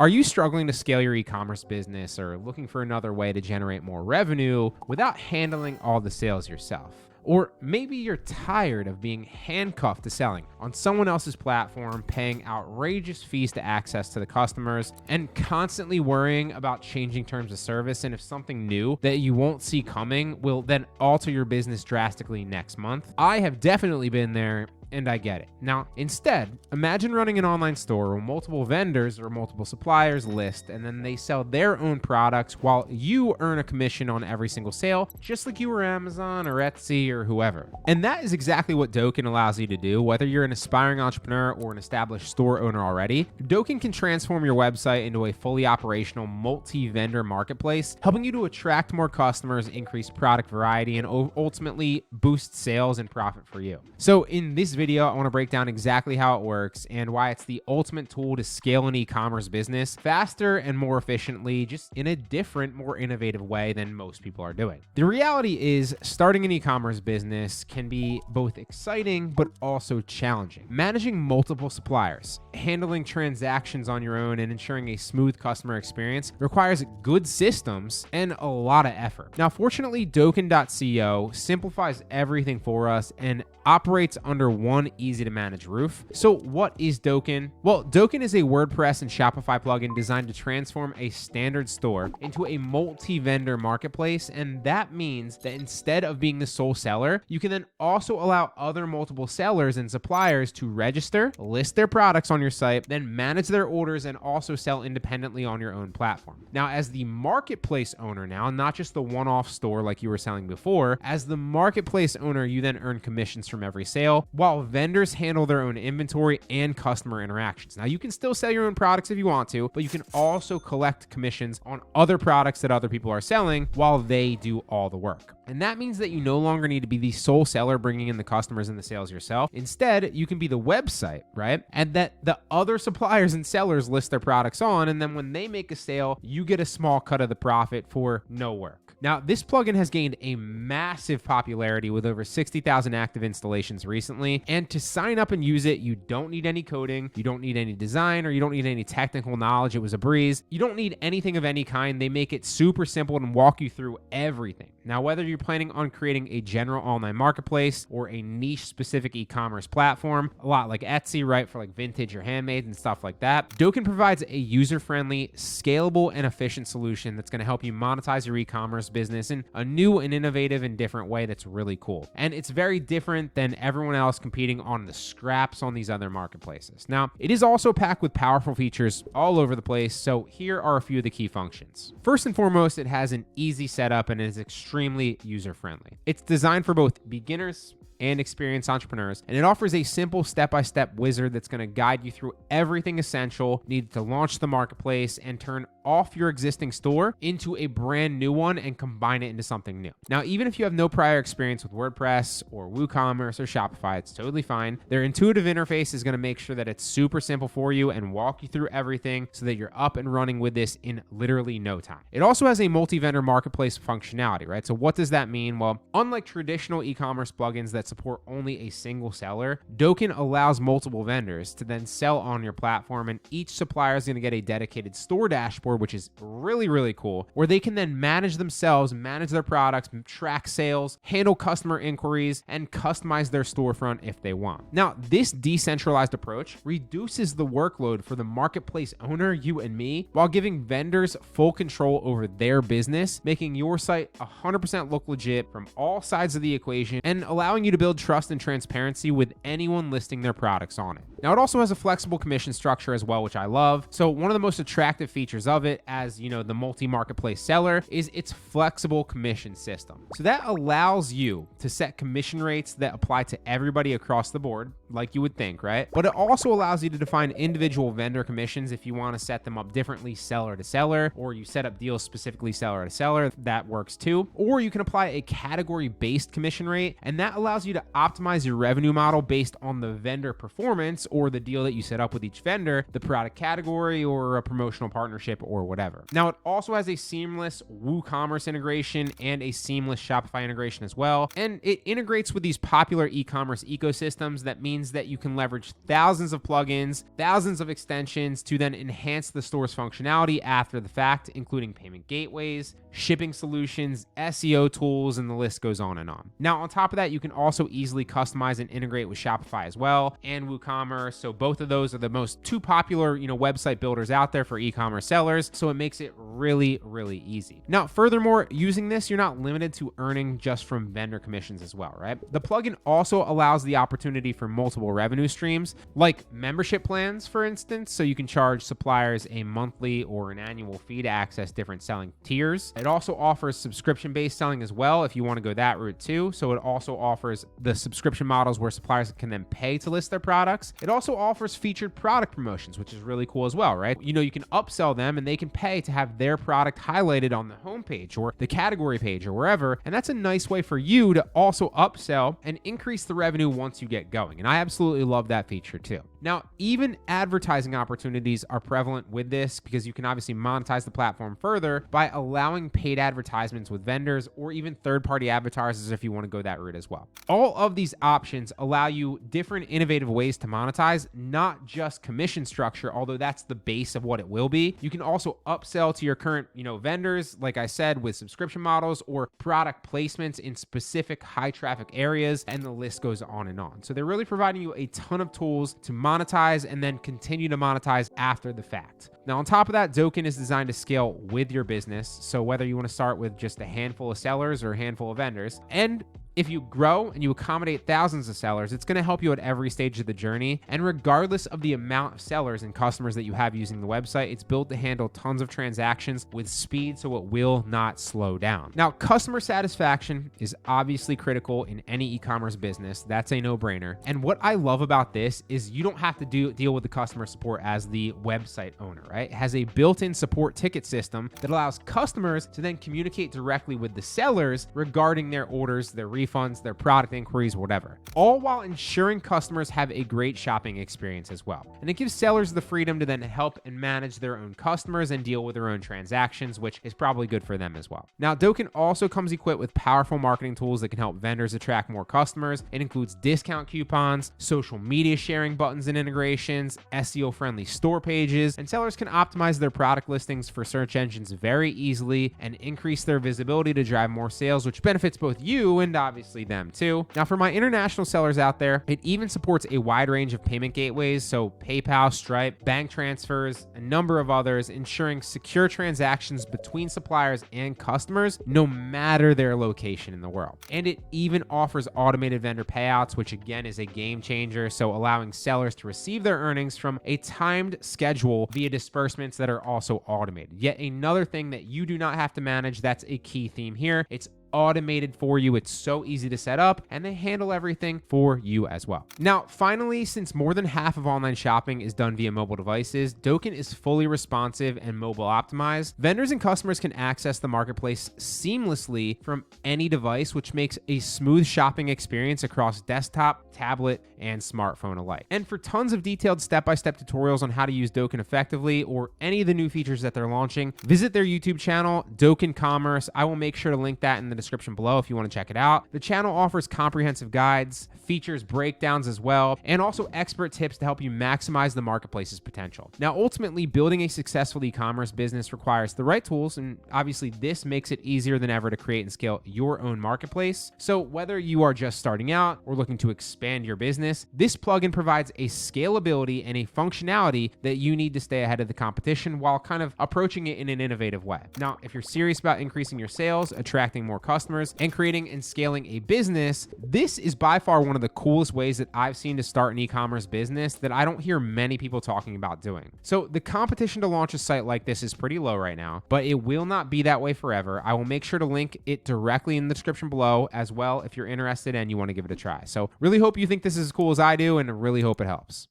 Are you struggling to scale your e-commerce business or looking for another way to generate more revenue without handling all the sales yourself? Or maybe you're tired of being handcuffed to selling on someone else's platform, paying outrageous fees to access to the customers, and constantly worrying about changing terms of service and if something new that you won't see coming will then alter your business drastically next month. I have definitely been there, and I get it. Now, instead, imagine running an online store where multiple vendors or multiple suppliers list, and then they sell their own products while you earn a commission on every single sale, just like you were Amazon or Etsy or whoever. And that is exactly what Dokan allows you to do, whether you're an aspiring entrepreneur or an established store owner already. Dokan can transform your website into a fully operational multi-vendor marketplace, helping you to attract more customers, increase product variety, and ultimately boost sales and profit for you. So in this video, I want to break down exactly how it works and why it's the ultimate tool to scale an e-commerce business faster and more efficiently, just in a different, more innovative way than most people are doing. The reality is, starting an e-commerce business can be both exciting but also challenging. Managing multiple suppliers, handling transactions on your own, and ensuring a smooth customer experience requires good systems and a lot of effort. Now, fortunately, Dokan.co simplifies everything for us and operates under one easy to manage roof. So what is Dokan? Well, Dokan is a WordPress and Shopify plugin designed to transform a standard store into a multi-vendor marketplace. And that means that instead of being the sole seller, you can then also allow other multiple sellers and suppliers to register, list their products on your site, then manage their orders and also sell independently on your own platform. Now, as the marketplace owner now, not just the one-off store like you were selling before, as the marketplace owner, you then earn commissions from every sale, while vendors handle their own inventory and customer interactions. Now, you can still sell your own products if you want to, but you can also collect commissions on other products that other people are selling while they do all the work. And that means that you no longer need to be the sole seller bringing in the customers and the sales yourself. Instead, you can be the website, right? And that the other suppliers and sellers list their products on, and then when they make a sale, you get a small cut of the profit for no work. Now, this plugin has gained a massive popularity with over 60,000 active installations recently. And to sign up and use it, you don't need any coding, you don't need any design, or you don't need any technical knowledge. It was a breeze. You don't need anything of any kind. They make it super simple and walk you through everything. Now, whether you're planning on creating a general online marketplace or a niche specific e-commerce platform, a lot like Etsy, right, for like vintage or handmade and stuff like that, Dokan provides a user-friendly, scalable, and efficient solution that's going to help you monetize your e-commerce business in a new and innovative and different way that's really cool. And it's very different than everyone else competing on the scraps on these other marketplaces. Now, it is also packed with powerful features all over the place, so here are a few of the key functions. First and foremost, it has an easy setup and is extremely user-friendly. It's designed for both beginners and experienced entrepreneurs, and it offers a simple step-by-step wizard that's going to guide you through everything essential needed to launch the marketplace and turn off your existing store into a brand new one and combine it into something new. Now, even if you have no prior experience with WordPress or WooCommerce or Shopify, it's totally fine. Their intuitive interface is going to make sure that it's super simple for you and walk you through everything so that you're up and running with this in literally no time. It also has a multi-vendor marketplace functionality, right? So what does that mean? Well, unlike traditional e-commerce plugins that support only a single seller, Dokan allows multiple vendors to then sell on your platform, and each supplier is going to get a dedicated store dashboard, which is really, really cool, where they can then manage themselves, manage their products, track sales, handle customer inquiries, and customize their storefront if they want. Now, this decentralized approach reduces the workload for the marketplace owner, you and me, while giving vendors full control over their business, making your site 100% look legit from all sides of the equation and allowing you to build trust and transparency with anyone listing their products on it. Now, it also has a flexible commission structure as well, which I love. So one of the most attractive features of it, as you know, the multi-marketplace seller, is its flexible commission system. So that allows you to set commission rates that apply to everybody across the board, like you would think, right? But it also allows you to define individual vendor commissions if you want to set them up differently seller to seller, or you set up deals specifically seller to seller, that works too. Or you can apply a category-based commission rate, and that allows you to optimize your revenue model based on the vendor performance or the deal that you set up with each vendor, the product category, or a promotional partnership or whatever. Now, it also has a seamless WooCommerce integration and a seamless Shopify integration as well. And it integrates with these popular e-commerce ecosystems. That means means that you can leverage thousands of plugins, thousands of extensions to then enhance the store's functionality after the fact, including payment gateways, shipping solutions, SEO tools, and the list goes on and on. Now, on top of that, you can also easily customize and integrate with Shopify as well and WooCommerce. So both of those are the most two popular, website builders out there for e-commerce sellers. So it makes it really, really easy. Now, furthermore, using this, you're not limited to earning just from vendor commissions as well, right? The plugin also allows the opportunity for multiple revenue streams, like membership plans, for instance. So you can charge suppliers a monthly or an annual fee to access different selling tiers. It also offers subscription-based selling as well if you want to go that route too. So it also offers the subscription models where suppliers can then pay to list their products. It also offers featured product promotions, which is really cool as well, right? You can upsell them and they can pay to have their product highlighted on the homepage or the category page or wherever. And that's a nice way for you to also upsell and increase the revenue once you get going. And I absolutely love that feature too. Now, even advertising opportunities are prevalent with this because you can obviously monetize the platform further by allowing paid advertisements with vendors or even third-party advertisers if you want to go that route as well. All of these options allow you different innovative ways to monetize, not just commission structure, although that's the base of what it will be. You can also upsell to your current, vendors, like I said, with subscription models or product placements in specific high traffic areas, and the list goes on and on. So they're really providing you a ton of tools to monetize and then continue to monetize after the fact. Now, on top of that, Dokan is designed to scale with your business. So whether you want to start with just a handful of sellers or a handful of vendors, and if you grow and you accommodate thousands of sellers, it's going to help you at every stage of the journey. And regardless of the amount of sellers and customers that you have using the website, it's built to handle tons of transactions with speed, so it will not slow down. Now, customer satisfaction is obviously critical in any e-commerce business. That's a no-brainer. And what I love about this is you don't have to deal with the customer support as the website owner, right? It has a built-in support ticket system that allows customers to then communicate directly with the sellers regarding their orders, their refunds, their product inquiries, whatever, all while ensuring customers have a great shopping experience as well. And it gives sellers the freedom to then help and manage their own customers and deal with their own transactions, which is probably good for them as well. Now, Dokan also comes equipped with powerful marketing tools that can help vendors attract more customers. It includes discount coupons, social media sharing buttons and integrations, SEO-friendly store pages, and sellers can optimize their product listings for search engines very easily and increase their visibility to drive more sales, which benefits both you and obviously them too. Now, for my international sellers out there, it even supports a wide range of payment gateways, so PayPal, Stripe, bank transfers, a number of others, ensuring secure transactions between suppliers and customers, no matter their location in the world. And it even offers automated vendor payouts, which again is a game changer, so allowing sellers to receive their earnings from a timed schedule via disbursements that are also automated. Yet another thing that you do not have to manage, that's a key theme here. It's automated for you. It's so easy to set up, and they handle everything for you as well. Now, finally, since more than half of online shopping is done via mobile devices, Dokan is fully responsive and mobile optimized. Vendors and customers can access the marketplace seamlessly from any device, which makes a smooth shopping experience across desktop, tablet, and smartphone alike. And for tons of detailed step-by-step tutorials on how to use Dokan effectively or any of the new features that they're launching, visit their YouTube channel, Dokan Commerce. I will make sure to link that in the description below if you want to check it out. The channel offers comprehensive guides, features breakdowns as well, and also expert tips to help you maximize the marketplace's potential. Now, ultimately, building a successful e-commerce business requires the right tools, and obviously this makes it easier than ever to create and scale your own marketplace. So whether you are just starting out or looking to expand your business, this plugin provides a scalability and a functionality that you need to stay ahead of the competition while kind of approaching it in an innovative way. Now, if you're serious about increasing your sales, attracting more customers, and creating and scaling a business, this is by far one of the coolest ways that I've seen to start an e-commerce business that I don't hear many people talking about doing. So the competition to launch a site like this is pretty low right now, but it will not be that way forever. I will make sure to link it directly in the description below as well if you're interested and you want to give it a try. So really hope you think this is as cool as I do, and I really hope it helps.